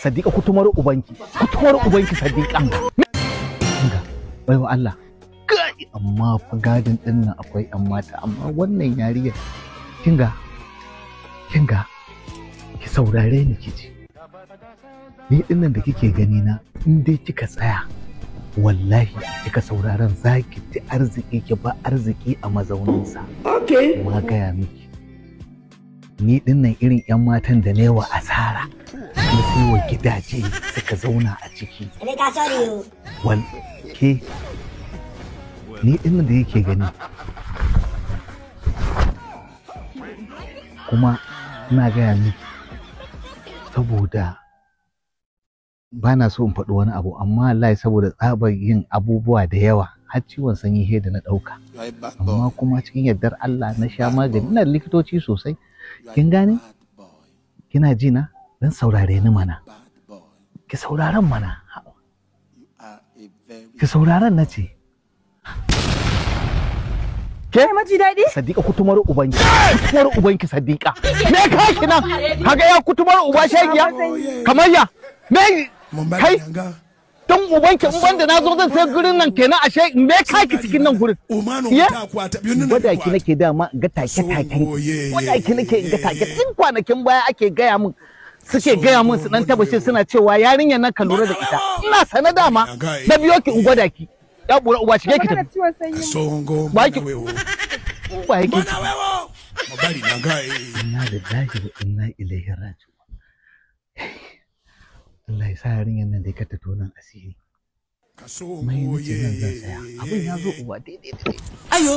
Sadiqa kutumar ubanki. Kutumar ubanki Sadiqa. Kinga, baiwa Allah. Kai amma fa gadin din nan akwai ƴan mata amma wannan yariyar kinga ki saurare ni kici. Ni dinnan da kike gani na in dai kika tsaya wallahi kika sauraron zaki ci arziki ki ba arziki a mazauninsa. Okay. Ma gaya miki. Ni dinnan irin 'yan matan da ne wa asara na sai wa gidaje suka zauna a ciki. Wal ke ni dinnan da yake gani kuma ina gaya miki saboda ba na so in faɗi wani abu amma wallahi saboda tsabar yin abubuwa da yawa har ciwon sanyi he da na ɗauka amma kuma cikin yardar Allah na sha magani ina da likitoci sosai kin gane kina ji na dan saurare ni mana ki sauraron mana ki sauraron na ce ke maji daɗi Sadiqa kutumar ubanki Sadiqa me ka ki nan kaga ya kutumar uba shegiya kamar ya me kai dan ubanki in banda nazo zan sai gurin nan kenan ashe me ka ki cikin nan gurin wanda ki nake dama ga take wanda ki nake ga take tun kwanakin baya ake gaya min suke gaya min su dan tabbace suna cewa yarinyar nan ka lura da ita ina sana dama na biyo ki in gwada ki ya bura uba shige ki tafi ba ki ba ki mabari nan ga inna lillahi wa inna ilaihi raji'un Allah ya sa yarinyar nan dai ka ta tonan asiri mai nace nan zan saya abin ya zo uwa daidai ayo